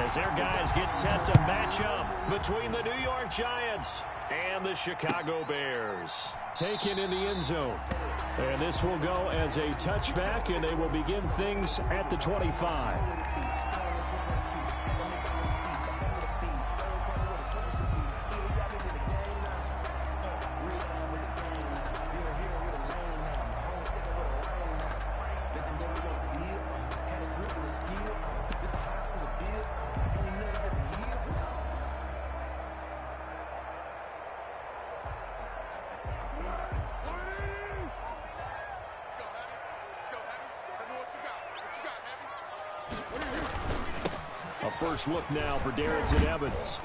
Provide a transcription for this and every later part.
as their guys get set to match up between the New York Giants and the Chicago Bears. Taken in the end zone. And this will go as a touchback, and they will begin things at the 25. A first look now for Darrington Evans.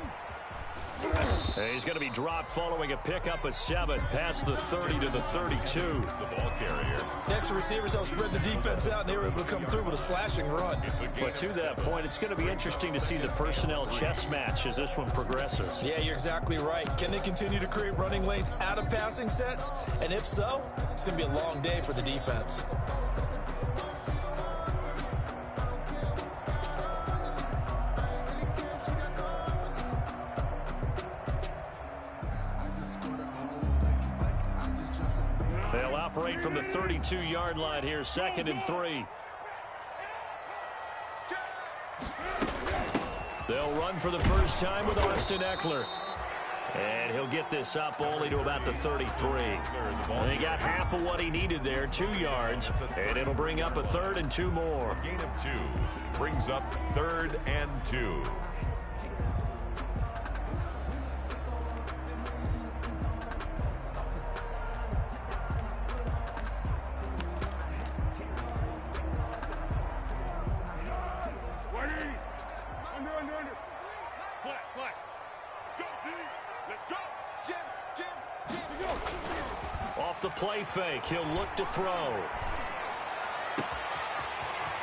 He's going to be dropped following a pickup of 7 past the 30 to the 32. The ball carrier. Next to receivers help spread the defense out, and they were able to come through with a slashing run. But to that point, it's going to be interesting to see the personnel chess match as this one progresses. Yeah, you're exactly right. Can they continue to create running lanes out of passing sets? And if so, it's going to be a long day for the defense. They'll operate from the 32-yard line here, 2nd and 3. They'll run for the first time with Austin Eckler. And he'll get this up only to about the 33. And he got half of what he needed there, 2 yards. And it'll bring up a 3rd and 2 more. Gain of 2 brings up 3rd and 2. Off the play fake, he'll look to throw.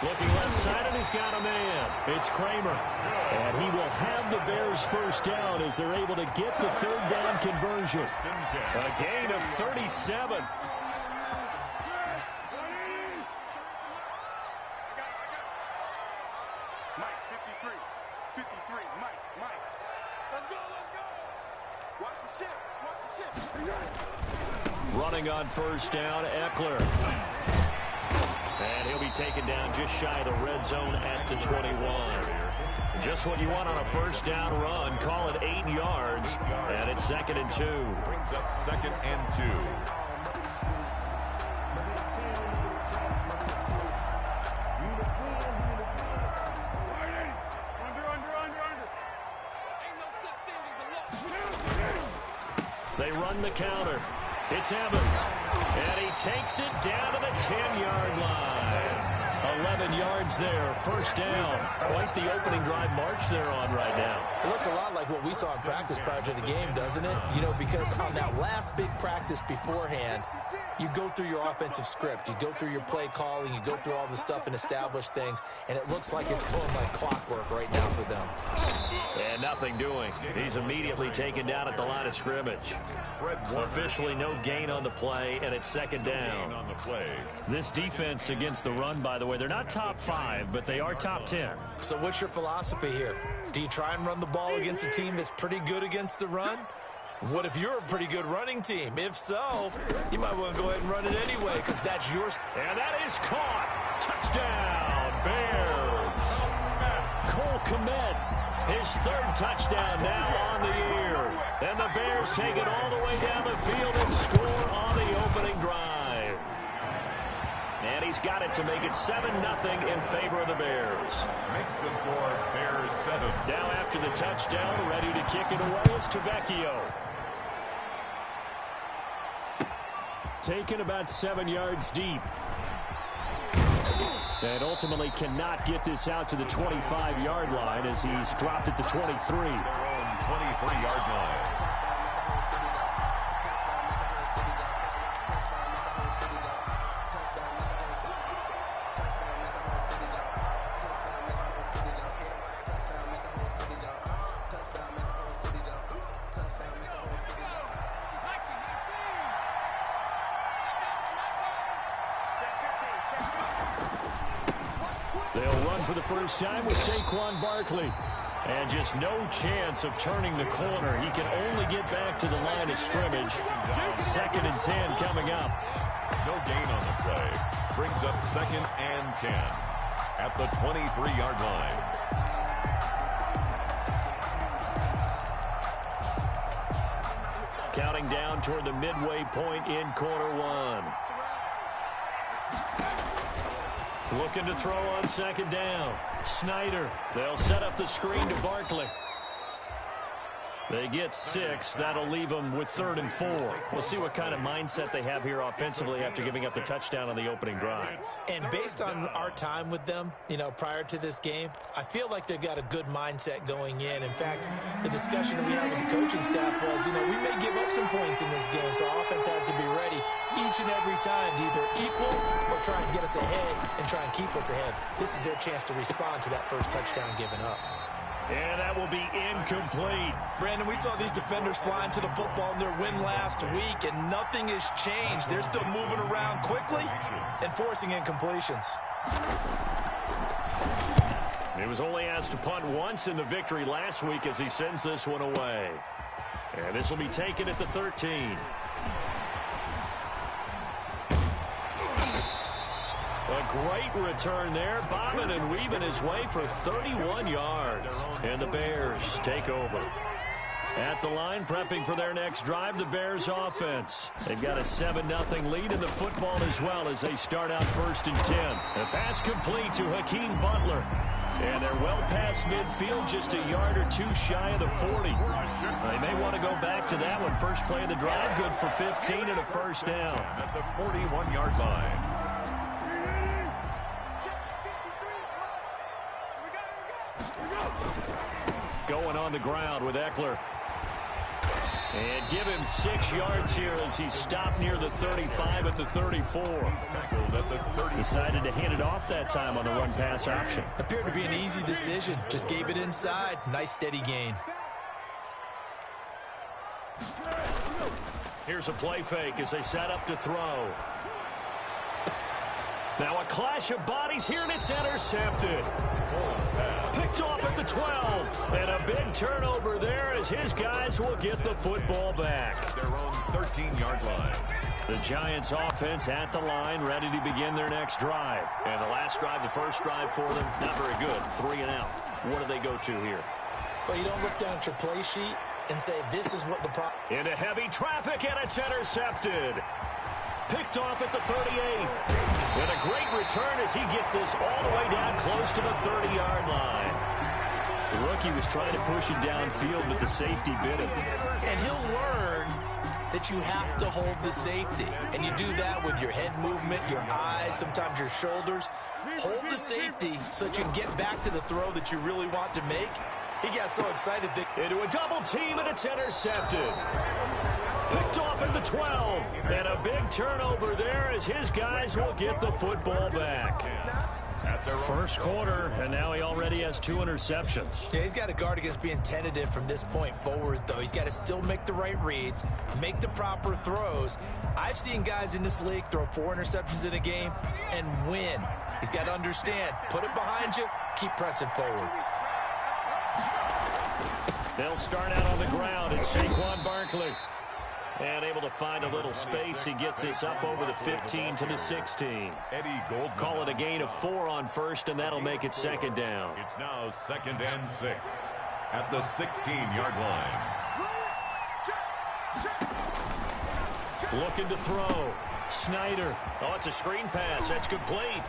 Looking left side, and he's got a man. It's Kramer. And he will have the Bears first down as they're able to get the 3rd down conversion. A gain of 37. Running on first down, Eckler. And he'll be taken down just shy of the red zone at the 21. Just what you want on a first down run. Call it 8 yards. And it's 2nd and 2. Brings up 2nd and 2. They run the counter. It's Evans. And he takes it down to the 10-yard line. 11 yards there, first down. Quite the opening drive march they're on right now. It looks a lot like what we saw in practice prior to the game, doesn't it? You know, because on that last big practice beforehand, you go through your offensive script. You go through your play calling. You go through all the stuff and establish things. And it looks like it's going like clockwork right now for them. And nothing doing. He's immediately taken down at the line of scrimmage. Officially no gain on the play, and it's 2nd down. On the play. This defense against the run, by the way, they're not top 5, but they are top 10. So what's your philosophy here? Do you try and run the ball against a team that's pretty good against the run? What if you're a pretty good running team? If so, you might want to go ahead and run it anyway because that's yours. And that is caught. Touchdown, Bears. Cole Kmet, his 3rd touchdown now on the year. And the Bears take it all the way down the field and score on the opening drive. And he's got it to make it 7-0 in favor of the Bears. Makes the score Bears 7. Now after the touchdown, ready to kick it away is Tavecchio. Taken about 7 yards deep. And ultimately cannot get this out to the 25-yard line as he's dropped at the 23. Their own 23-yard line. They'll run for the first time with Saquon Barkley. And just no chance of turning the corner. He can only get back to the line of scrimmage. 2nd and 10 coming up. No gain on the play. Brings up 2nd and 10 at the 23-yard line. Counting down toward the midway point in quarter one. Looking to throw on 2nd down. Snyder. They'll set up the screen to Barkley. They get 6. That'll leave them with 3rd and 4. We'll see what kind of mindset they have here offensively after giving up the touchdown on the opening drive. And based on our time with them, prior to this game, I feel like they've got a good mindset going in. In fact, the discussion that we had with the coaching staff was, we may give up some points in this game, so our offense has to be ready each and every time to either equal or try and get us ahead and try and keep us ahead. This is their chance to respond to that first touchdown given up. And that will be incomplete. Brandon, we saw these defenders flying to the football in their win last week, and nothing has changed. They're still moving around quickly and forcing incompletions. He was only asked to punt once in the victory last week as he sends this one away. And this will be taken at the 13. A great return there, bobbing and weaving his way for 31 yards. And the Bears take over. At the line, prepping for their next drive, the Bears offense. They've got a 7-0 lead in the football as well as they start out 1st and 10. The pass complete to Hakeem Butler. And they're well past midfield, just a yard or two shy of the 40. They may want to go back to that one. First play of the drive, good for 15 and a 1st down. At the 41-yard line. Going on the ground with Eckler. And give him 6 yards here as he stopped near the 35 at the 34. Decided to hand it off that time on the run-pass option. Appeared to be an easy decision. Just gave it inside. Nice steady gain. Here's a play fake as they set up to throw. Now a clash of bodies here, and it's intercepted. Picked off at the 12. And a big turnover there as his guys will get the football back. At their own 13-yard line. The Giants offense at the line, ready to begin their next drive. And the last drive, the first drive for them, not very good. 3 and out. What do they go to here? Well, you don't look down at your play sheet and say, this is what the problem. Into heavy traffic, and it's intercepted. Picked off at the 38. And a great return as he gets this all the way down close to the 30-yard line. The rookie was trying to push it downfield, but the safety bit him. And he'll learn that you have to hold the safety. And you do that with your head movement, your eyes, sometimes your shoulders. Hold the safety so that you can get back to the throw that you really want to make. He got so excited that... Into a double team, and it's intercepted. Picked off at the 12. And a big turnover there as his guys will get the football back. First quarter, and now he already has 2 interceptions. Yeah, he's got to guard against being tentative from this point forward, though. He's got to still make the right reads, make the proper throws. I've seen guys in this league throw 4 interceptions in a game and win. He's got to understand, put it behind you, keep pressing forward. They'll start out on the ground. It's Saquon Barkley. And able to find a little space. He gets this up over the 15 to the 16. Call it a gain of 4 on first, and that'll make it 2nd down. It's now 2nd and 6 at the 16-yard line. Looking to throw. Snyder. Oh, it's a screen pass. That's complete.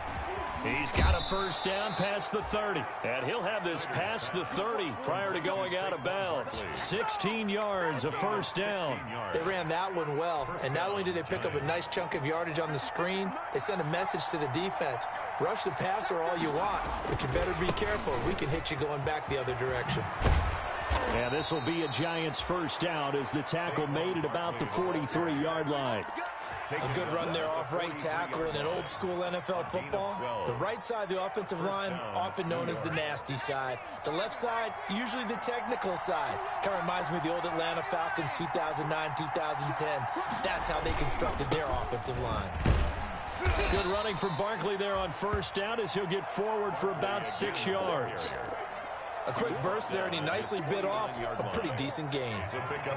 He's got a first down past the 30. And he'll have this past the 30 prior to going out of bounds. 16 yards, a first down. They ran that one well. And not only did they pick up a nice chunk of yardage on the screen, they sent a message to the defense. Rush the passer all you want, but you better be careful. We can hit you going back the other direction. And this will be a Giants first down as the tackle made at about the 43-yard line. A good run there off right tackle in an old-school NFL football. The right side of the offensive line, often known as the nasty side. The left side, usually the technical side. Kind of reminds me of the old Atlanta Falcons 2009-2010. That's how they constructed their offensive line. Good running from Barkley there on first down as he'll get forward for about 6 yards. A quick burst there, and he nicely bit off a pretty decent gain.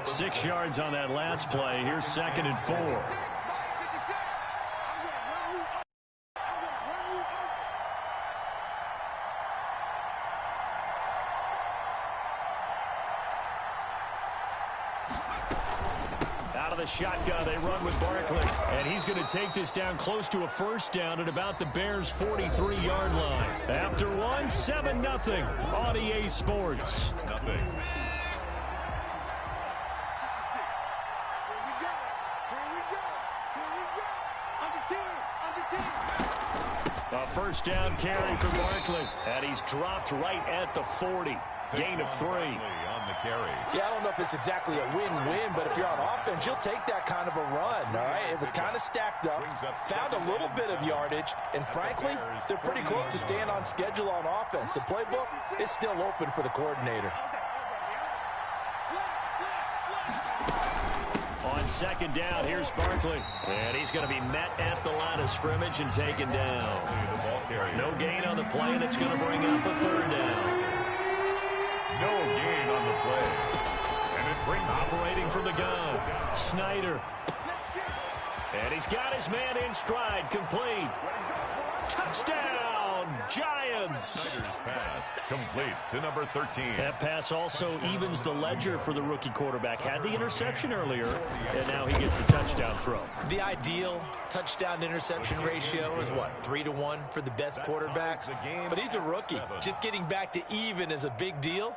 6 yards on that last play. Here's 2nd and 4. Out of the shotgun, they run with Barkley. And he's going to take this down close to a first down at about the Bears' 43-yard line. After one, 7-0 on EA Sports. A first down carry for Barkley. And he's dropped right at the 40. Gain of 3. Yeah, I don't know if it's exactly a win-win, but if you're on offense, you'll take that kind of a run, all right? It was kind of stacked up, found a little bit of yardage, and frankly, they're pretty close to staying on schedule on offense. The playbook is still open for the coordinator. On 2nd down, here's Barkley. And he's going to be met at the line of scrimmage and taken down. No gain on the play, and it's going to bring up a 3rd down. No gain on the play. And it brings operating from the gun. Snyder. And he's got his man in stride. Complete. Touchdown, Giants. Snyder's pass complete to number 13. That pass also evens the ledger for the rookie quarterback. Had the interception earlier, and now he gets the touchdown throw. The ideal touchdown-interception ratio is, what, 3-to-1 for the best quarterbacks? But he's a rookie. Just getting back to even is a big deal.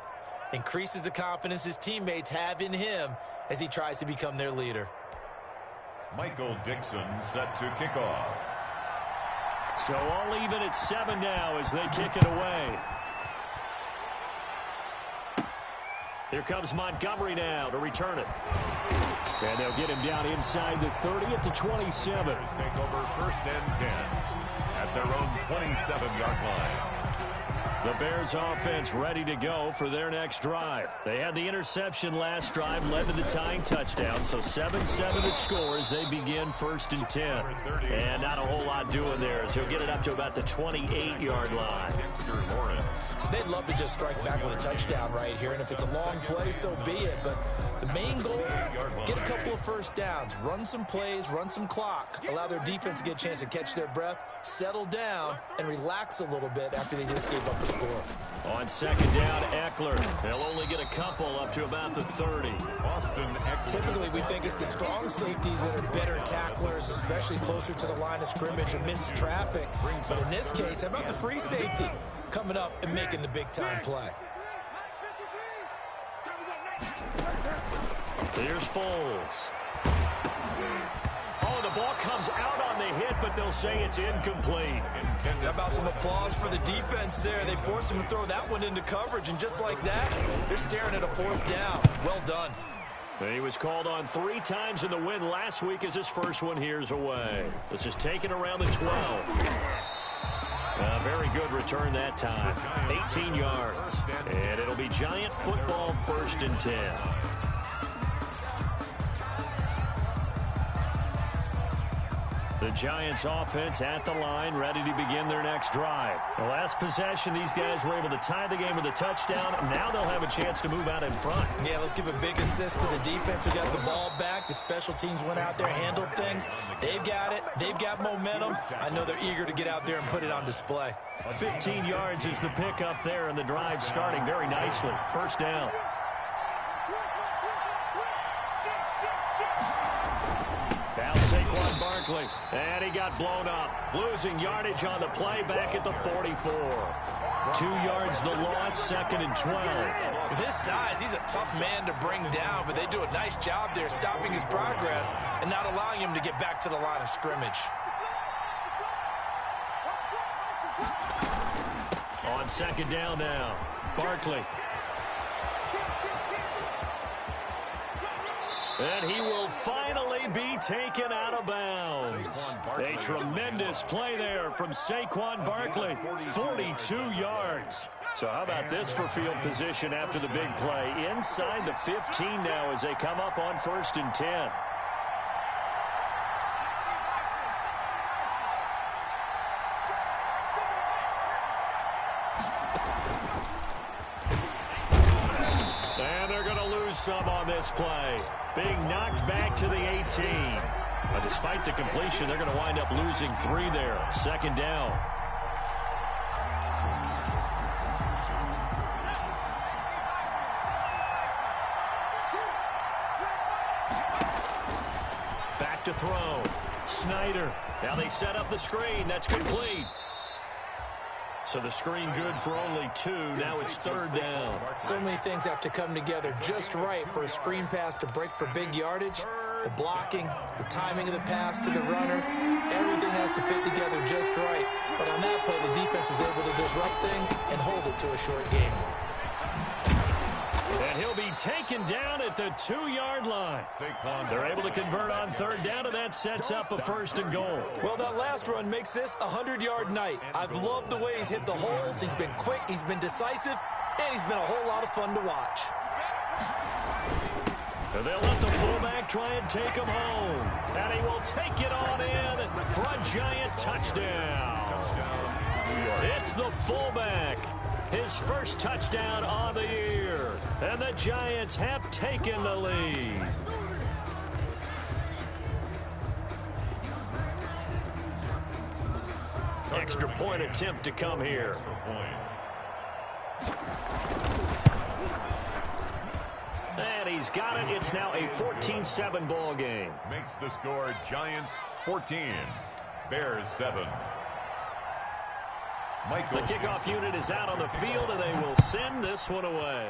Increases the confidence his teammates have in him as he tries to become their leader. Michael Dixon set to kick off. So all even at 7 now as they kick it away. Here comes Montgomery now to return it. And they'll get him down inside the 30 at the 27. Take over 1st and 10 at their own 27-yard line. The Bears offense ready to go for their next drive. They had the interception last drive, led to the tying touchdown. So 7-7 the score as they begin 1st and 10. And not a whole lot doing there as he'll get it up to about the 28-yard line. They'd love to just strike back with a touchdown right here. And if it's a long play, so be it. But the main goal, get a couple of first downs, run some plays, run some clock, allow their defense to get a chance to catch their breath, settle down, and relax a little bit after they just gave up the score. On 2nd down, Eckler. They'll only get a couple up to about the 30. Typically, we think it's the strong safeties that are better tacklers, especially closer to the line of scrimmage amidst traffic. But in this case, how about the free safety coming up and making the big-time play? Here's Foles. Oh, the ball comes out on the hit, but they'll say it's incomplete. How about some applause for the defense there? They forced him to throw that one into coverage, and just like that, they're staring at a 4th down. Well done. He was called on 3 times in the win last week as his first one here's away. This is taken around the 12. A very good return that time. 18 yards. And it'll be Giant football 1st and 10. The Giants offense at the line, ready to begin their next drive. The last possession, these guys were able to tie the game with a touchdown. Now they'll have a chance to move out in front. Yeah, let's give a big assist to the defense who got the ball back. The special teams went out there, handled things. They've got it. They've got momentum. I know they're eager to get out there and put it on display. 15 yards is the pickup there, and the drive starting very nicely. 1st down. Now Saquon Barkley, and he got blown up. Losing yardage on the play back at the 44. 2 yards the loss, 2nd and 12. With his size, he's a tough man to bring down, but they do a nice job there stopping his progress and not allowing him to get back to the line of scrimmage. On 2nd down now, Barkley. And he will finally be taken out of bounds. A tremendous play there from Saquon Barkley, 42 yards. So how about this for field position after the big play? Inside the 15 now as they come up on 1st and 10. some on this play, being knocked back to the 18. But despite the completion, they're going to wind up losing 3 there. Second down. Back to throw. Snyder. Now they set up the screen. That's complete. So the screen good for only 2. Now it's third down. So many things have to come together just right for a screen pass to break for big yardage. The blocking, the timing of the pass to the runner, everything has to fit together just right. But on that play, the defense was able to disrupt things and hold it to a short game. And he'll be taken down at the 2-yard line. They're able to convert on third down, and that sets up a 1st and goal. Well, that last run makes this a 100-yard night. I've loved the way he's hit the holes. He's been quick, he's been decisive, and he's been a whole lot of fun to watch. And they'll let the fullback try and take him home. And he will take it on in for a giant touchdown. It's the fullback. His first touchdown on the year. And the Giants have taken the lead. Extra point attempt to come here. And he's got it. It's now a 14-7 ball game. Makes the score Giants 14, Bears 7. The kickoff unit is out on the field, and they will send this one away.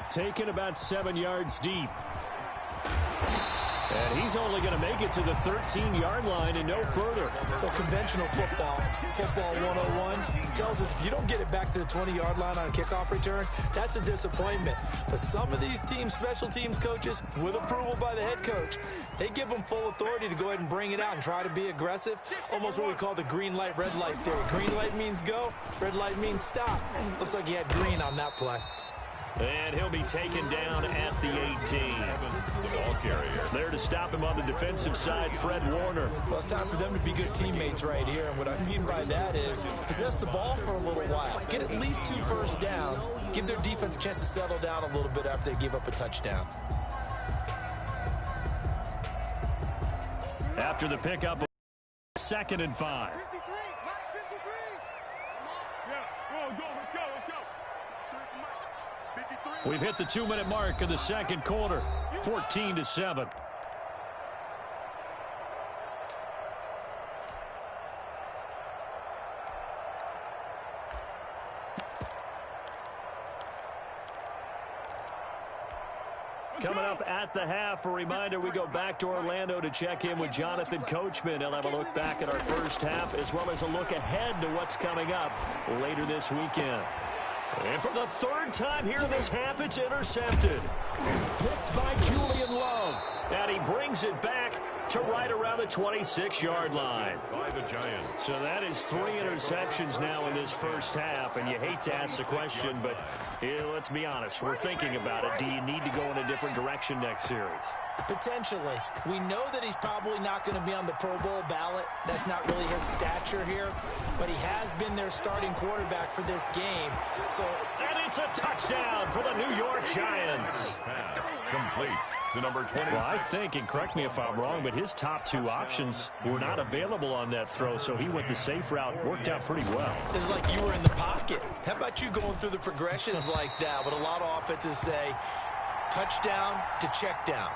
Taken about 7 yards deep. And he's only going to make it to the 13-yard line and no further. Well, conventional football 101, tells us if you don't get it back to the 20-yard line on a kickoff return, that's a disappointment. But some of these teams, special teams coaches, with approval by the head coach, they give them full authority to go ahead and bring it out and try to be aggressive. Almost what we call the green light, red light theory. Green light means go, red light means stop. Looks like he had green on that play. And he'll be taken down at the 18. The ball carrier. There to stop him on the defensive side, Fred Warner. Well, it's time for them to be good teammates right here. And what I mean by that is possess the ball for a little while. Get at least 2 first downs. Give their defense a chance to settle down a little bit after they give up a touchdown. After the pickup, 2nd and 5. We've hit the 2-minute mark of the second quarter, 14-7. Coming up at the half, a reminder, we go back to Orlando to check in with Jonathan Coachman. He'll have a look back at our first half as well as a look ahead to what's coming up later this weekend. And for the 3rd time here in this half, it's intercepted. Picked by Julian Love. And he brings it back to right around the 26-yard line. By the Giants. So that is 3 interceptions now in this first half. And you hate to ask the question, but let's be honest. We're thinking about it. Do you need to go in a different direction next series? Potentially. We know that he's probably not going to be on the Pro Bowl ballot. That's not really his stature here. But he has been their starting quarterback for this game. And it's a touchdown for the New York Giants. Pass complete to number 20. Well, I think, and correct me if I'm wrong, but his top 2 options were not available on that throw, so he went the safe route. Worked out pretty well. It was like you were in the pocket. How about you going through the progressions like that? What a lot of offenses say, touchdown to check down.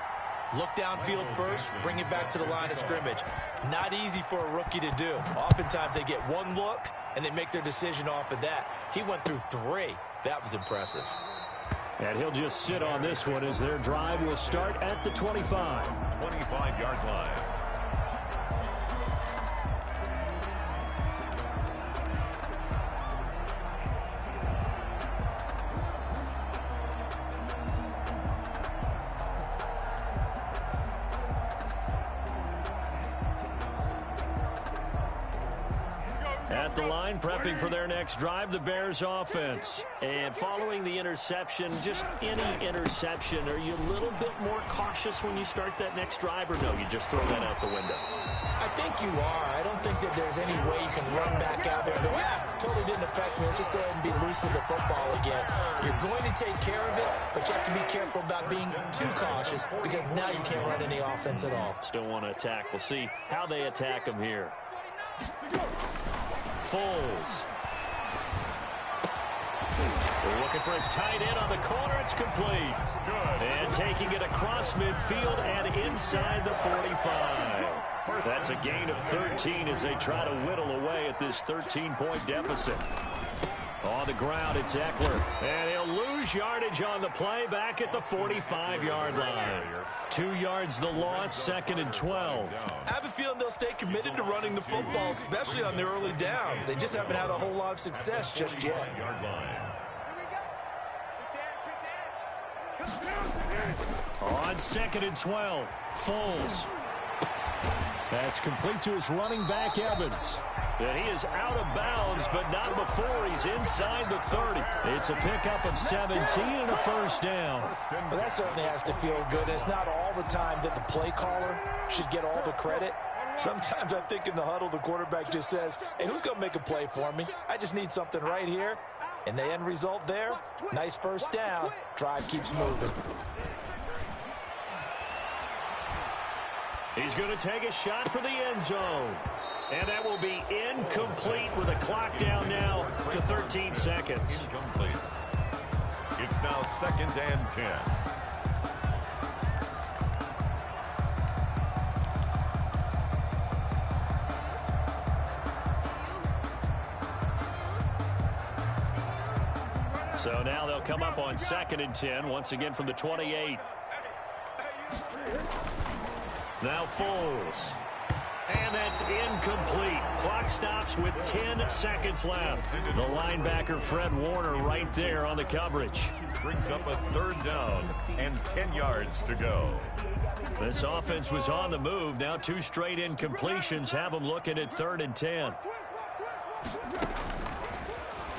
Look downfield first, bring it back to the line of scrimmage. Not easy for a rookie to do. Oftentimes they get 1 look, and they make their decision off of that. He went through 3. That was impressive. And he'll just sit on this one as their drive will start at the 25. 25-yard line. At the line, prepping for their next drive, the Bears offense. And following the interception, just any interception, are you a little bit more cautious when you start that next drive, or no, you just throw that out the window? I think you are. I don't think that there's any way you can run back out there and go, totally didn't affect me. Let's just go ahead and be loose with the football again. You're going to take care of it, but you have to be careful about being too cautious because now you can't run any offense at all. Still want to attack. We'll see how they attack him here. Foles. They're looking for his tight end on the corner. It's complete. And taking it across midfield and inside the 45. That's a gain of 13 as they try to whittle away at this 13-point deficit. On the ground, it's Eckler. And he'll lose yardage on the play back at the 45-yard line. 2 yards the loss, 2nd and 12. I have a feeling they'll stay committed to running the football, especially on their early downs. They just haven't had a whole lot of success just yet. On 2nd and 12, Foles. That's complete to his running back, Evans. And he is out of bounds, but not before he's inside the 30. It's a pickup of 17 and a first down. Well, that certainly has to feel good. It's not all the time that the play caller should get all the credit. Sometimes I think in the huddle, the quarterback just says, hey, who's going to make a play for me? I just need something right here. And the end result there, nice first down. Drive keeps moving. He's going to take a shot for the end zone. And that will be incomplete with a clock down now to 13 seconds. Incomplete. It's now 2nd and 10. So now they'll come up on 2nd and 10, once again from the 28. Now Foles. And that's incomplete. Clock stops with 10 seconds left. The linebacker, Fred Warner, right there on the coverage. Brings up a 3rd down and 10 yards to go. This offense was on the move. Now 2 straight incompletions have them looking at 3rd and 10.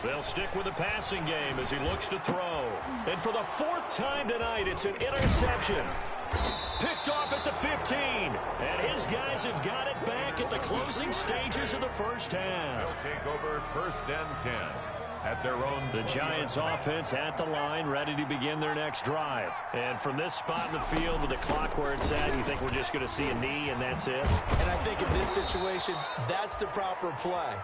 They'll stick with the passing game as he looks to throw. And for the 4th time tonight, it's an interception. Picked off at the 15. And his guys have got it back at the closing stages of the first half. They'll take over 1st and 10 at their own. The Giants offense at the line, ready to begin their next drive. And from this spot in the field with the clock where it's at, you think we're just going to see a knee and that's it? And I think in this situation, that's the proper play.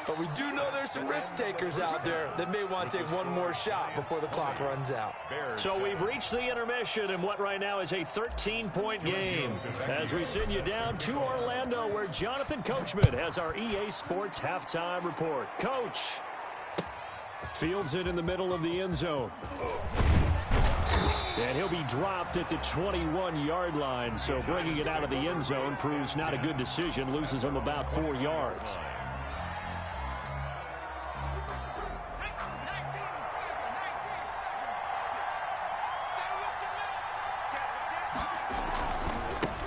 But we do know there's some risk takers out there that may want to take one more shot before the clock runs out. So we've reached the intermission in what right now is a 13-point game. As we send you down to Orlando, where Jonathan Coachman has our EA Sports halftime report. Coach fields it in the middle of the end zone. And he'll be dropped at the 21-yard line. So bringing it out of the end zone proves not a good decision. Loses him about 4 yards.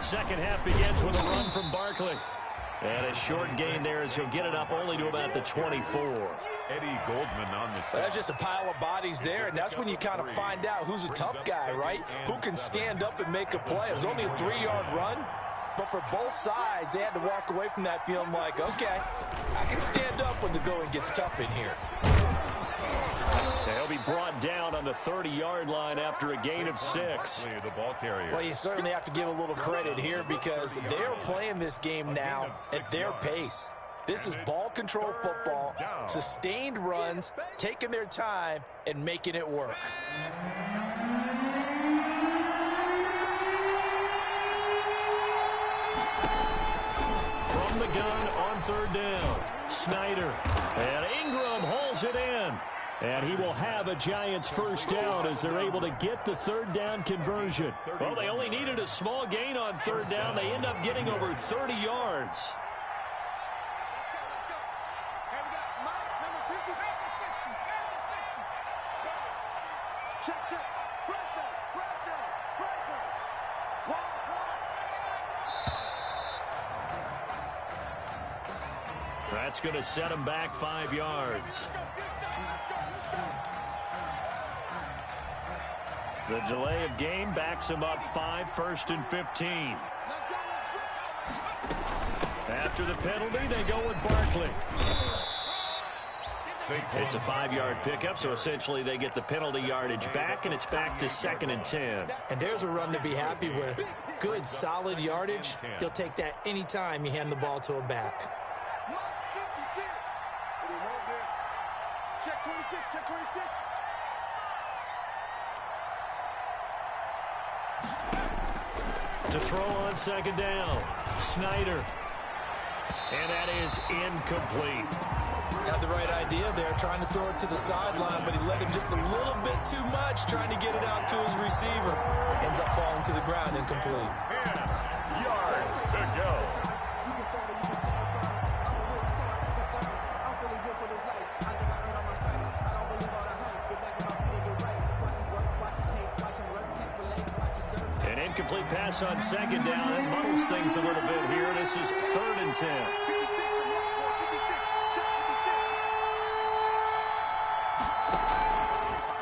Second half begins with a run from Barkley. And a short gain there as he'll get it up only to about the 24. Eddie Goldman on the side. That's just a pile of bodies there, and that's when you kind of find out who's a tough guy, right? Who can stand up and make a play. It was only a 3-yard run, but for both sides, they had to walk away from that feeling like, okay, I can stand up when the going gets tough in here. He'll be brought down on the 30-yard line after a gain of 6. The ball carrier. Well, you certainly have to give a little credit here because they're playing this game now at their pace. This is ball control football, sustained runs, taking their time and making it work. From the gun on 3rd down, Snyder. And Ingram holds it in. And he will have a Giants first down as they're able to get the 3rd down conversion. Well, they only needed a small gain on 3rd down. They end up getting over 30 yards. That's going to set him back 5 yards. The delay of game backs him up 5, 1st and 15. After the penalty, they go with Barkley. It's a 5-yard pickup, so essentially they get the penalty yardage back, and it's back to 2nd and 10. And there's a run to be happy with. Good, solid yardage. He'll take that anytime you hand the ball to a back. Check 26, check 26. To throw on 2nd down, Snyder. And that is incomplete. Had the right idea there, trying to throw it to the sideline, but he let him just a little bit too much, trying to get it out to his receiver. Ends up falling to the ground, incomplete. 10 yards to go. An incomplete pass on 2nd down. It muddles things a little bit here. This is 3rd and 10.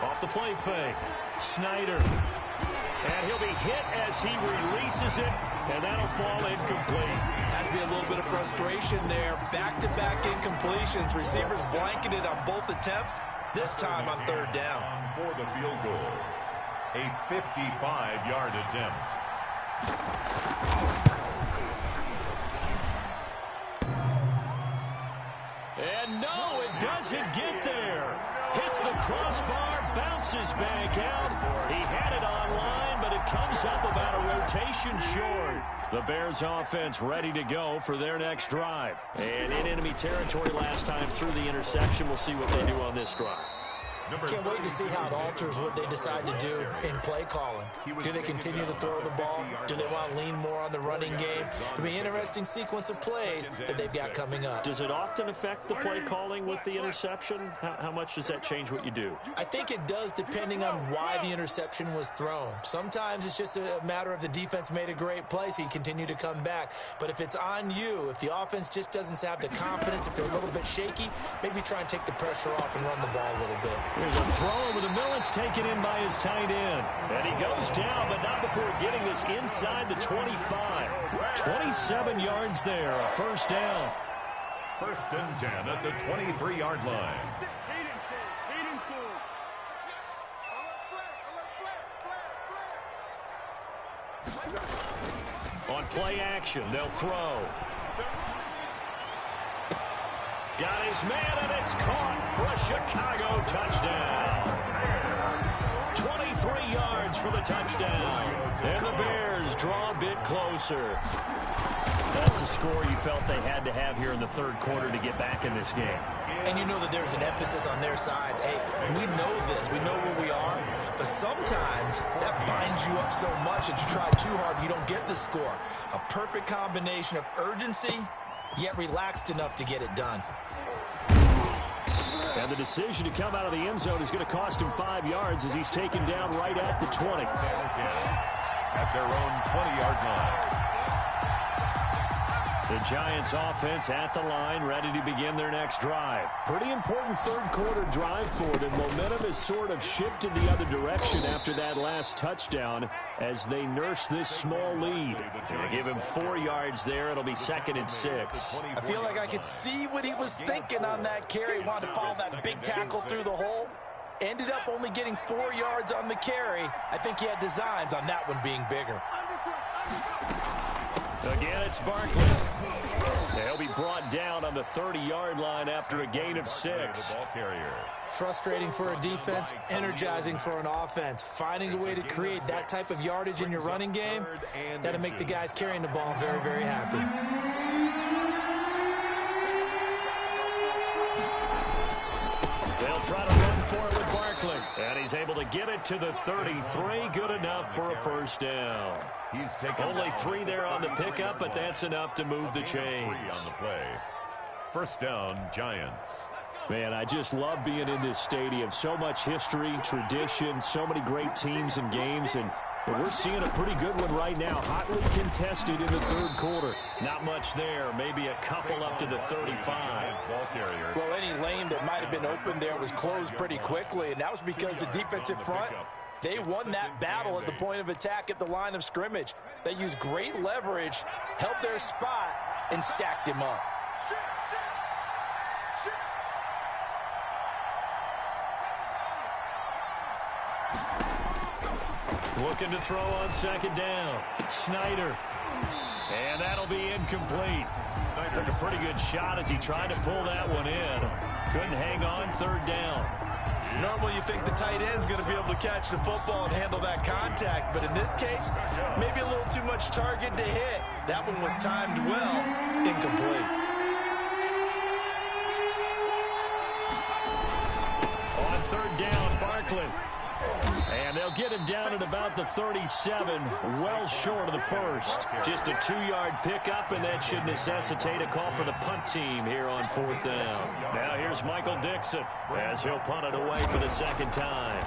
Off the play fake. Snyder. And he'll be hit as he releases it, and that'll fall incomplete. Has to be a little bit of frustration there. Back-to-back incompletions. Receivers blanketed on both attempts, this time on 3rd down. For the field goal. A 55-yard attempt. And no, it doesn't get there. Hits the crossbar, bounces back out. He had it online, but it comes up about a rotation short. The Bears offense ready to go for their next drive. And in enemy territory last time through the interception. We'll see what they do on this drive. Can't wait to see how it alters what they decide to do in play calling. Do they continue to throw the ball? Do they want to lean more on the running game? It'll be an interesting sequence of plays that they've got coming up. Does it often affect the play calling with the interception? How much does that change what you do? I think it does, depending on why the interception was thrown. Sometimes it's just a matter of the defense made a great play, so you continue to come back. But if it's on you, if the offense just doesn't have the confidence, if they're a little bit shaky, maybe try and take the pressure off and run the ball a little bit. There's a throw over the middle. It's taken in by his tight end. And he goes down, but not before getting this inside the 25. 27 yards there, a 1st down. 1st and 10 at the 23-yard line. On play action, they'll throw. Got his man, and it's caught for a Chicago touchdown. 23 yards for the touchdown. And the Bears draw a bit closer. That's a score you felt they had to have here in the 3rd quarter to get back in this game. And you know that there's an emphasis on their side. Hey, we know this. We know where we are. But sometimes that binds you up so much that you try too hard, you don't get the score. A perfect combination of urgency, yet relaxed enough to get it done. And the decision to come out of the end zone is going to cost him 5 yards as he's taken down right at the 20. At their own 20-yard line. The Giants offense at the line, ready to begin their next drive. Pretty important 3rd quarter drive for them. Momentum has sort of shifted the other direction after that last touchdown as they nurse this small lead. They give him 4 yards there. It'll be 2nd and 6. I feel like I could see what he was thinking on that carry. Wanted to follow that big tackle through the hole. Ended up only getting 4 yards on the carry. I think he had designs on that one being bigger. Again, it's Barkley. They'll be brought down on the 30-yard line after a gain of 6. Frustrating for a defense, energizing for an offense. Finding a way to create that type of yardage in your running game, that'll make the guys carrying the ball very, very happy. They'll try to run for it with Barkley. And he's able to get it to the 33. Good enough for a 1st down. He's taken only 3 there on the pickup, but that's enough to move the chains. On the play. 1st down, Giants. Man, I just love being in this stadium. So much history, tradition, so many great teams and games, and we're seeing a pretty good one right now. Hotly contested in the 3rd quarter. Not much there. Maybe a couple up to the 35. Well, any lane that might have been open there was closed pretty quickly, and that was because the defensive front, they won that battle at the point of attack at the line of scrimmage. They used great leverage, held their spot, and stacked him up. Looking to throw on second down. Snyder. And that'll be incomplete. Took a pretty good shot as he tried to pull that one in. Couldn't hang on third down. Normally you think the tight end's going to be able to catch the football and handle that contact, but in this case, maybe a little too much target to hit. That one was timed well, incomplete. On third down, Barkley. And they'll get him down at about the 37, well short of the first. Just a 2-yard pickup, and that should necessitate a call for the punt team here on fourth down. Now here's Michael Dixon as he'll punt it away for the second time.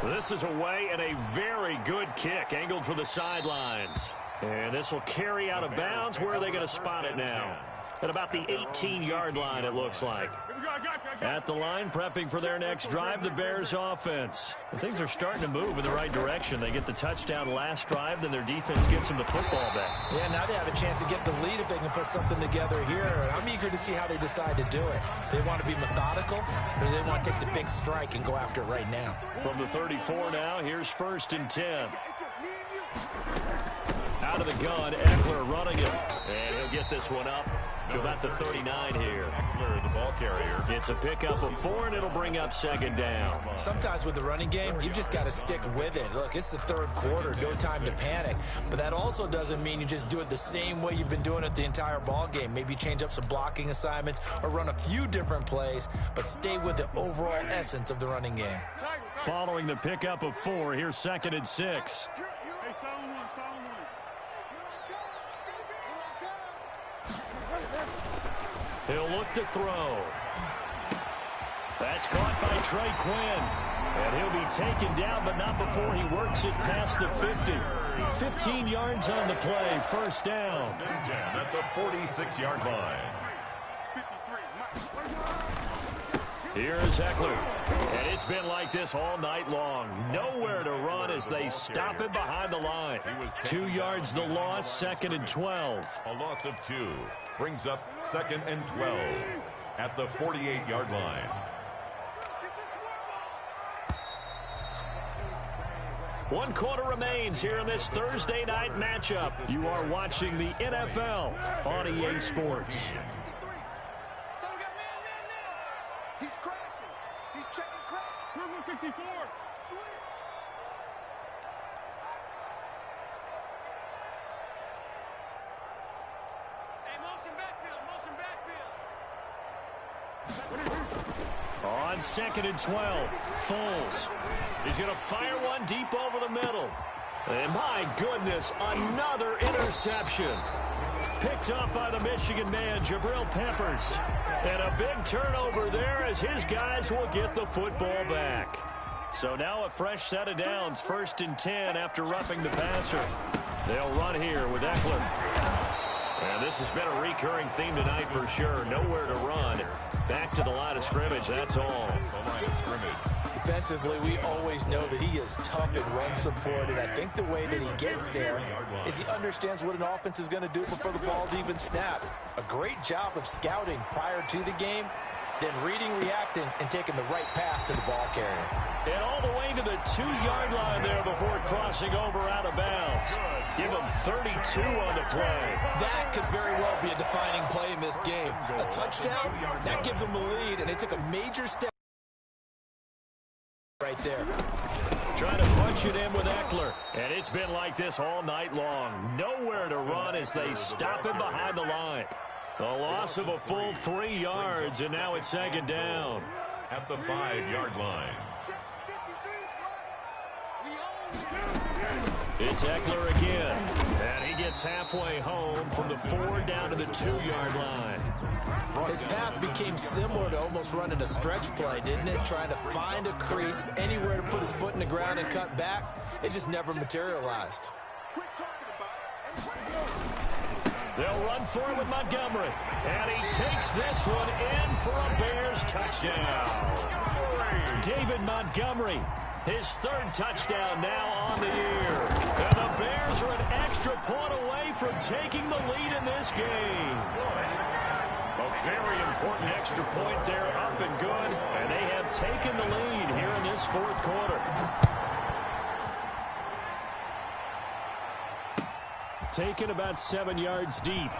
This is away and a very good kick, angled for the sidelines. And this will carry out of bounds. Where are they going to spot it now? At about the 18-yard line, it looks like. At the line, prepping for their next drive, the Bears offense. And things are starting to move in the right direction. They get the touchdown last drive, then their defense gets them the football back. Yeah, now they have a chance to get the lead if they can put something together here. And I'm eager to see how they decide to do it. Do they want to be methodical, or do they want to take the big strike and go after it right now? From the 34 now, here's 1st and 10. Out of the gun, Eckler running it. And he'll get this one up to about the 39 here. Eckler, the ball carrier. It's a pickup of 4, and it'll bring up second down. Sometimes with the running game, you've just got to stick with it. Look, it's the third quarter, no time to panic. But that also doesn't mean you just do it the same way you've been doing it the entire ball game. Maybe change up some blocking assignments or run a few different plays, but stay with the overall essence of the running game. Following the pickup of 4, here's 2nd and 6. He'll look to throw. That's caught by Trey Quinn. And he'll be taken down, but not before he works it past the 50. 15 yards on the play, first down. At the 46-yard line. Here's Eckler. And it's been like this all night long. Nowhere to run as they stop him behind the line. 2 yards the loss, 2nd and 12. A loss of 2 brings up 2nd and 12 at the 48-yard line. One quarter remains here in this Thursday night matchup. You are watching the NFL on EA Sports. He's crashing. He's checking crash. 154. Switch. Hey, motion backfield. Motion backfield. On 2nd and 12, Foles. He's going to fire one deep over the middle. And my goodness, another interception. Picked up by the Michigan man, Jabril Peppers. And a big turnover there as his guys will get the football back. So now a fresh set of downs, 1st and 10 after roughing the passer. They'll run here with Eckler. And this has been a recurring theme tonight for sure. Nowhere to run. Back to the line of scrimmage, that's all. The line of scrimmage. Defensively, we always know that he is tough in run support, and I think the way that he gets there is he understands what an offense is going to do before the ball's even snapped. A great job of scouting prior to the game, then reading, reacting, and taking the right path to the ball carrier. And all the way to the 2-yard line there before crossing over out of bounds. Give him 32 on the play. That could very well be a defining play in this game. A touchdown, that gives them the lead, and they took a major step right there. Trying to punch it in with Eckler. And it's been like this all night long. Nowhere to run as they stop him behind the line. A loss of a full 3 yards, and now it's 2nd down. At the 5-yard line. It's Eckler again. And he gets halfway home from the 4 down to the 2-yard line. His path became similar to almost running a stretch play, didn't it? Trying to find a crease, anywhere to put his foot in the ground and cut back. It just never materialized. They'll run for it with Montgomery. And he takes this one in for a Bears touchdown. David Montgomery His third touchdown now on the year. And the Bears are an extra point away from taking the lead in this game. A very important extra point there, up and good. And they have taken the lead here in this fourth quarter. Taken about 7 yards deep.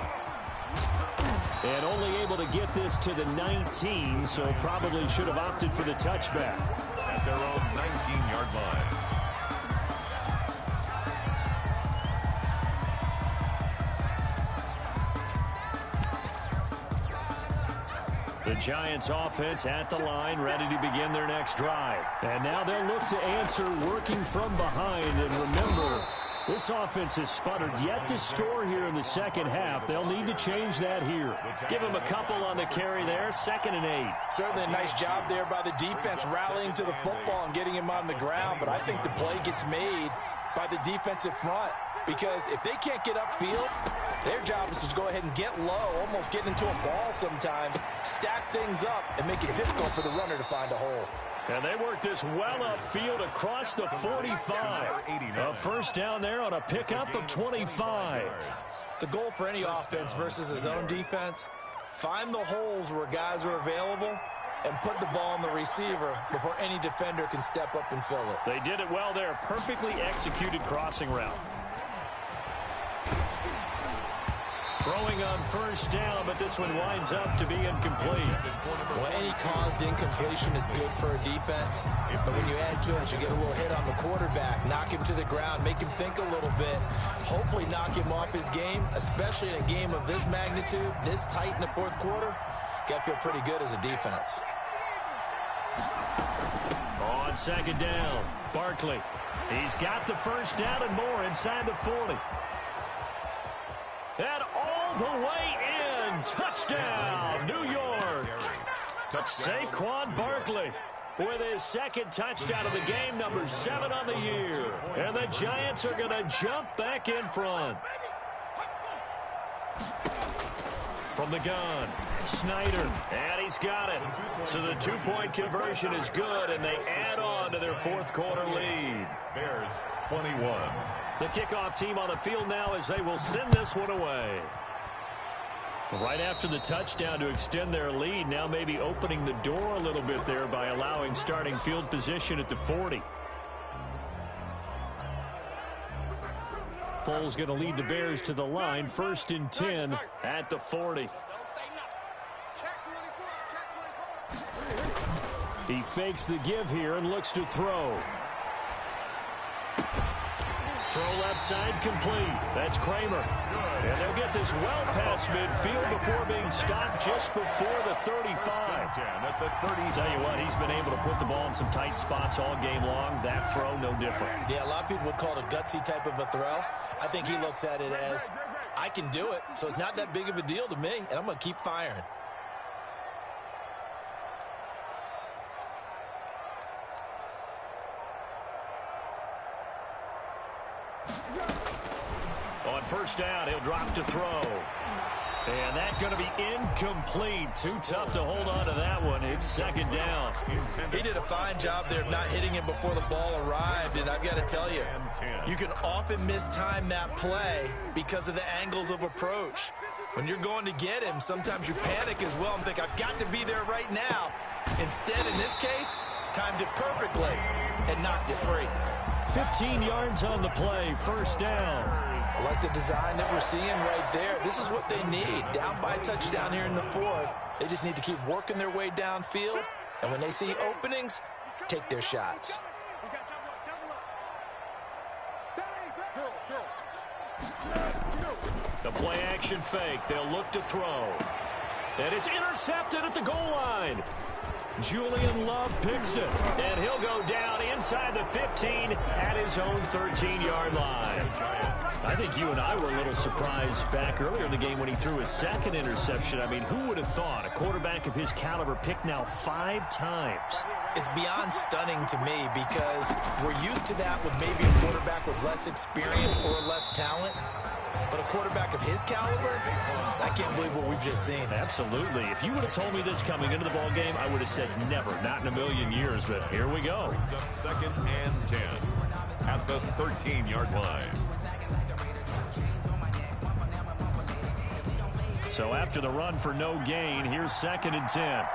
And only able to get this to the 19, so probably should have opted for the touchback. At their own 19-yard line. The Giants offense at the line, ready to begin their next drive. And now they'll look to answer working from behind. And remember, this offense has sputtered yet to score here in the second half. They'll need to change that here. Give them a couple on the carry there, 2nd and 8. Certainly a nice job there by the defense rallying to the football and getting him on the ground. But I think the play gets made by the defensive front. Because if they can't get upfield, their job is to go ahead and get low, almost get into a ball sometimes, stack things up, and make it difficult for the runner to find a hole. And they work this well upfield across the 45. A first down there on a pickup of 25. The goal for any offense versus his own defense, find the holes where guys are available and put the ball on the receiver before any defender can step up and fill it. They did it well there. Perfectly executed crossing route. Throwing on first down, but this one winds up to be incomplete. Well, any caused incompletion is good for a defense, but when you add to it, you get a little hit on the quarterback, knock him to the ground, make him think a little bit, hopefully knock him off his game, especially in a game of this magnitude, this tight in the fourth quarter. Got to feel pretty good as a defense. On 2nd down, Barkley. He's got the first down and more inside the 40. And all the way in. Touchdown, New York. Saquon Barkley with his 2nd touchdown of the game, number 7 on the year. And the Giants are going to jump back in front. From the gun, Snyder, and he's got it. So the 2-point conversion is good, and they add on to their fourth quarter lead. Bears 21. The kickoff team on the field now as they will send this one away. Right after the touchdown to extend their lead, now maybe opening the door a little bit there by allowing starting field position at the 40. Foles going to lead the Bears to the line, 1st and 10 at the 40. He fakes the give here and looks to throw. Throw left side complete. That's Kramer. And they'll get this well past midfield before being stopped just before the 35. Tell you what, he's been able to put the ball in some tight spots all game long. That throw, no different. Yeah, a lot of people would call it a gutsy type of a throw. I think he looks at it as, I can do it, so it's not that big of a deal to me, and I'm going to keep firing. On first down, he'll drop to throw. And that's going to be incomplete. Too tough to hold on to that one. It's 2nd down. He did a fine job there of not hitting him before the ball arrived, and I've got to tell you, you can often mistime that play because of the angles of approach. When you're going to get him, sometimes you panic as well and think, I've got to be there right now. Instead, in this case, timed it perfectly and knocked it free. 15 yards on the play, first down. I like the design that we're seeing right there. This is what they need. Down by a touchdown here in the 4th. They just need to keep working their way downfield. And when they see openings, take their shots. The play action fake. They'll look to throw. And it's intercepted at the goal line. Julian Love picks it. And he'll go down inside the 15 at his own 13-yard line. I think you and I were a little surprised back earlier in the game when he threw his 2nd interception. I mean, who would have thought a quarterback of his caliber picked now 5 times? It's beyond stunning to me because we're used to that with maybe a quarterback with less experience or less talent. But a quarterback of his caliber, I can't believe what we've just seen. Absolutely. If you would have told me this coming into the ball game, I would have said never, not in a million years. But here we go. Brings up 2nd and 10 at the 13-yard line. So after the run for no gain, here's 2nd and 10.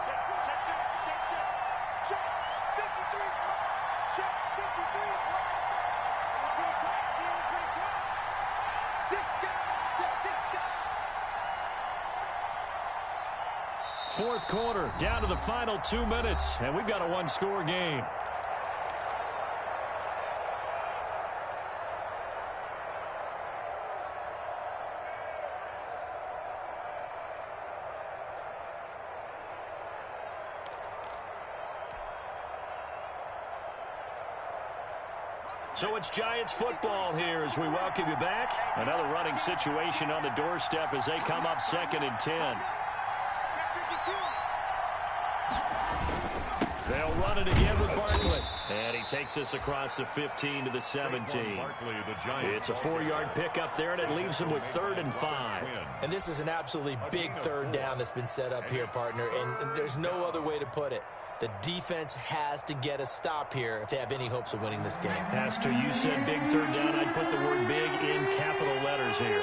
Fourth quarter, down to the final 2 minutes, and we've got a one-score game. So it's Giants football here as we welcome you back. Another running situation on the doorstep as they come up 2nd and 10. They'll run it again with Barkley. And he takes us across the 15 to the 17. It's a 4-yard pickup there, and it leaves him with 3rd and 5. And this is an absolutely big 3rd down that's been set up here, partner. And there's no other way to put it. The defense has to get a stop here if they have any hopes of winning this game. Pastor, you said big 3rd down. I'd put the word big in capital letters here.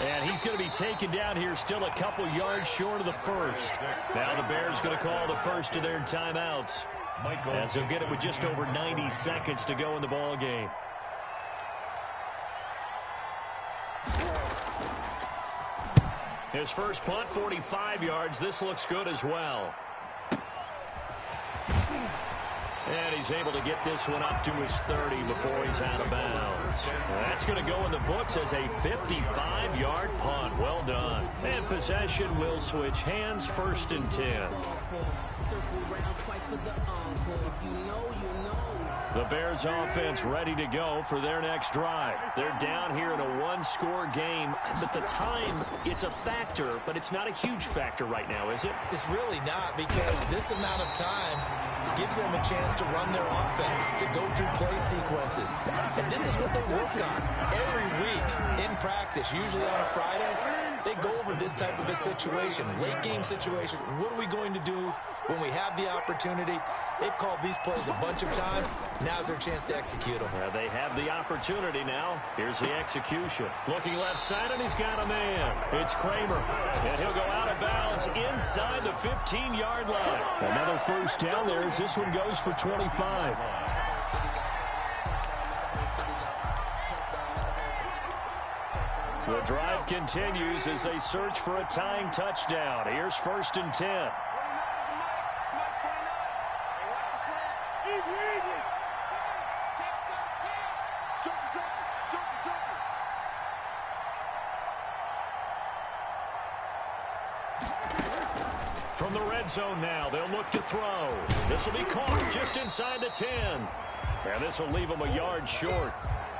And he's going to be taken down here still a couple yards short of the first. Now the Bears going to call the first of their timeouts, as they'll get it with just over 90 seconds to go in the ball game. His first punt, 45 yards. This looks good as well. And he's able to get this one up to his 30 before he's out of bounds. That's going to go in the books as a 55-yard punt. Well done. And possession will switch hands, 1st and 10. The Bears offense ready to go for their next drive. They're down here in a one-score game. But the time, it's a factor, but it's not a huge factor right now, is it? It's really not, because this amount of time gives them a chance to run their offense, to go through play sequences. And this is what they work on every week in practice, usually on a Friday. They go over this type of a situation, late game situation. What are we going to do when we have the opportunity? They've called these plays a bunch of times. Now's their chance to execute them. They have the opportunity now. Here's the execution. Looking left side, and he's got a man. It's Kramer. And he'll go out of bounds inside the 15-yard line. Another first down there as this one goes for 25. The drive continues as they search for a tying touchdown. Here's 1st and 10. From the red zone now, they'll look to throw. This will be caught just inside the 10. And this will leave them a yard short.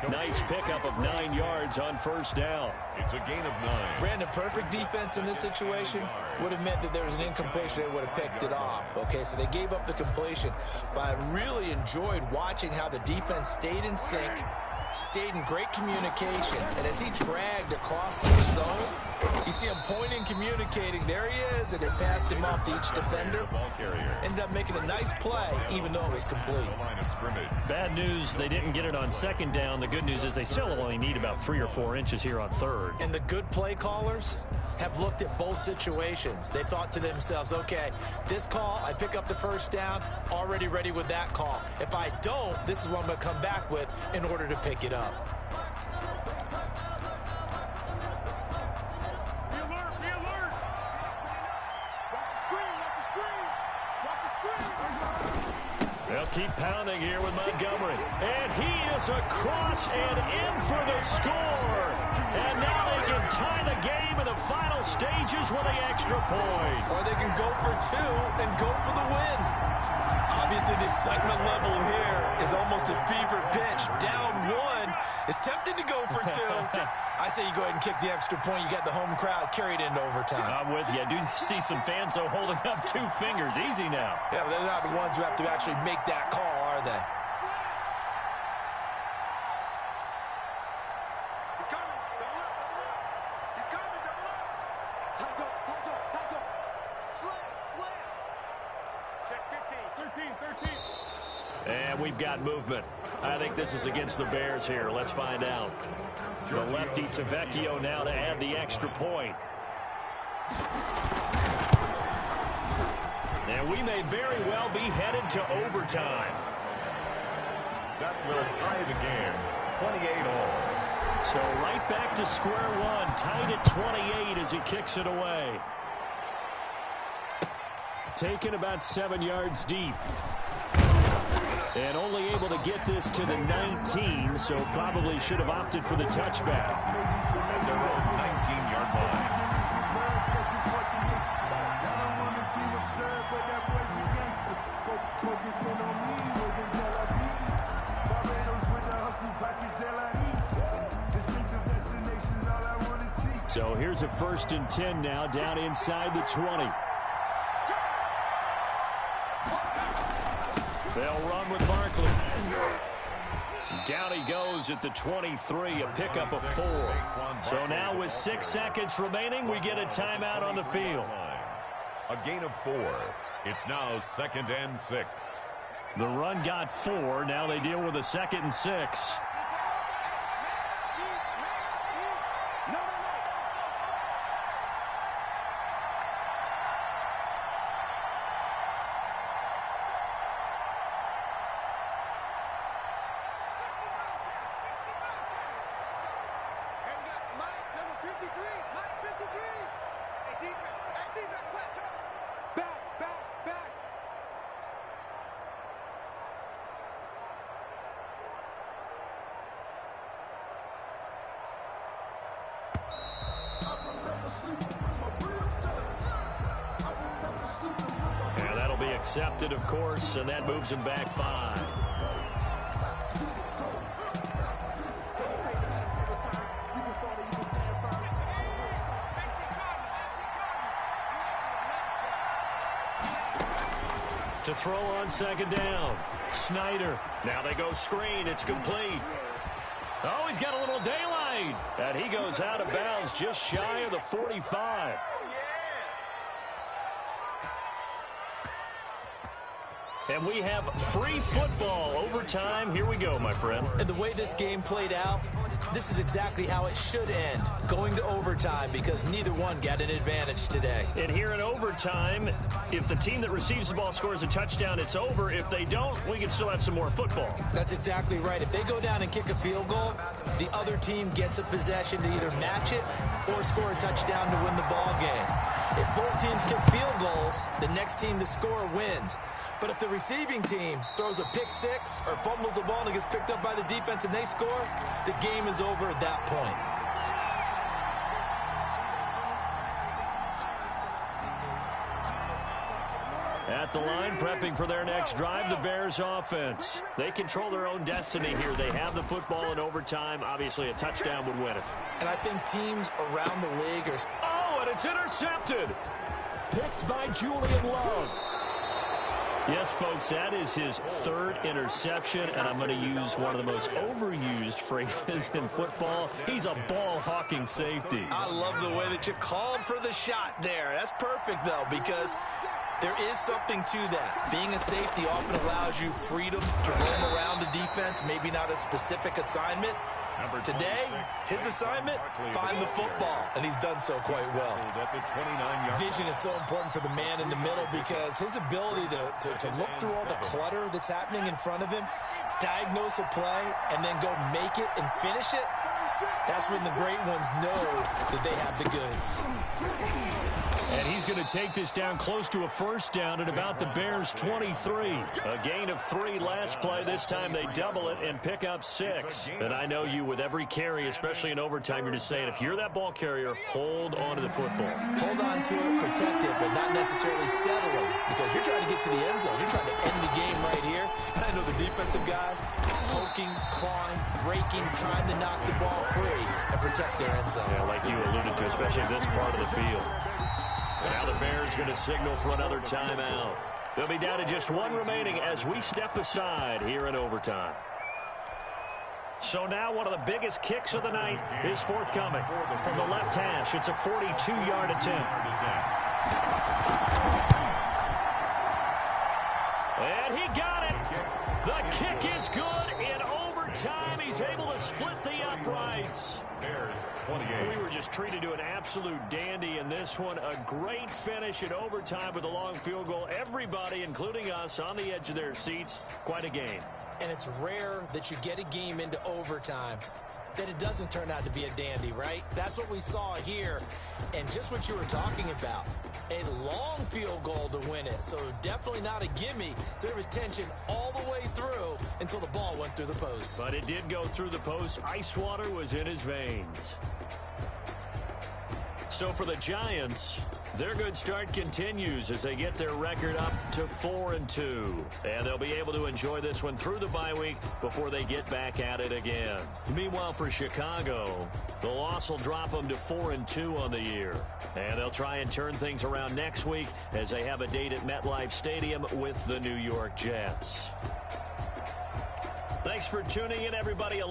Nice pickup of 9 yards on first down. It's a gain of 9. Brandon, perfect defense in this situation would have meant that there was an incompletion. They would have picked it off. Okay, so they gave up the completion. But I really enjoyed watching how the defense stayed in sync, stayed in great communication. And as he dragged across each zone, you see him pointing, communicating. There he is, and it passed him off to each defender. Ended up making a nice play, even though it was complete. Bad news, they didn't get it on 2nd down. The good news is they still only need about 3 or 4 inches here on 3rd. And the good play callers have looked at both situations. They thought to themselves, okay, this call, I pick up the first down, already ready with that call. If I don't, this is what I'm going to come back with in order to pick it up. Be alert, be alert. Watch the screen, watch the screen. Watch the screen. They'll keep pounding here with Montgomery. And he is across and in for the score. And now they can tie the game in the final stages with the extra point. Or they can go for 2 and go for the win. Obviously, the excitement level here is almost a fever pitch. Down 1 is tempted to go for 2. I say you go ahead and kick the extra point. You got the home crowd carried into overtime. I'm with you. I do see some fans, though, holding up 2 fingers. Easy now. Yeah, but they're not the ones who have to actually make that call, are they? And we've got movement. I think this is against the Bears here. Let's find out. The lefty Tavecchio now to add the extra point. And we may very well be headed to overtime. That will tie the game, 28-all. So right back to square one, tied at 28 as he kicks it away. Taken about 7 yards deep. And only able to get this to the 19, so probably should have opted for the touchback. At their own 19-yard line. So here's a 1st and 10 now, down inside the 20. They'll run with Barkley. Down he goes at the 23, a pickup of 4. So now with 6 seconds remaining, we get a timeout on the field. A gain of 4. It's now 2nd and 6. The run got 4. Now they deal with a 2nd and 6. And that'll be accepted, of course, and that moves him back 5. To throw on 2nd down. Snyder. Now they go screen. It's complete. Oh, he's got a little daylight. And he goes out of bounds just shy of the 45. And we have free football. Overtime. Here we go, my friend. And the way this game played out, this is exactly how it should end, going to overtime, because neither one got an advantage today. And here in overtime, if the team that receives the ball scores a touchdown, it's over. If they don't, we can still have some more football. That's exactly right. If they go down and kick a field goal, the other team gets a possession to either match it or score a touchdown to win the ball game. If both teams kick field goals, the next team to score wins. But if the receiving team throws a pick 6 or fumbles the ball and it gets picked up by the defense and they score, the game is over at that point. At the line, prepping for their next drive, the Bears offense. They control their own destiny here. They have the football in overtime. Obviously, a touchdown would win it. And I think teams around the league are... Oh, and it's intercepted. Picked by Julian Love. Yes, folks, that is his 3rd interception, and I'm going to use one of the most overused phrases in football. He's a ball-hawking safety. I love the way that you called for the shot there. That's perfect, though, because there is something to that. Being a safety often allows you freedom to roam around the defense, maybe not a specific assignment. Today, his assignment, find the football, and he's done so quite well. Vision is so important for the man in the middle because his ability to look through all the clutter that's happening in front of him, diagnose a play, and then go make it and finish it, that's when the great ones know that they have the goods. And he's going to take this down close to a 1st down at about the Bears' 23. A gain of 3 last play. This time they double it and pick up 6. And I know you, with every carry, especially in overtime, you're just saying, if you're that ball carrier, hold on to the football. Hold on to it, protect it, but not necessarily settle it, because you're trying to get to the end zone. You're trying to end the game right here. And I know the defensive guys poking, clawing, raking, trying to knock the ball free and protect their end zone. Yeah, like you alluded to, especially this part of the field. And now the Bears going to signal for another timeout. They'll be down to just 1 remaining as we step aside here in overtime. So now one of the biggest kicks of the night is forthcoming. From the left hash, it's a 42-yard attempt. this one a great finish in overtime with a long field goal. Everybody, including us, on the edge of their seats. Quite a game. And it's rare that you get a game into overtime that it doesn't turn out to be a dandy, right? That's what we saw here. And just what you were talking about, a long field goal to win it. So definitely not a gimme. So there was tension all the way through until the ball went through the post. But it did go through the post. Ice water was in his veins. So for the Giants, their good start continues as they get their record up to 4-2. And they'll be able to enjoy this one through the bye week before they get back at it again. Meanwhile, for Chicago, the loss will drop them to 4-2 on the year. And they'll try and turn things around next week as they have a date at MetLife Stadium with the New York Jets. Thanks for tuning in, everybody.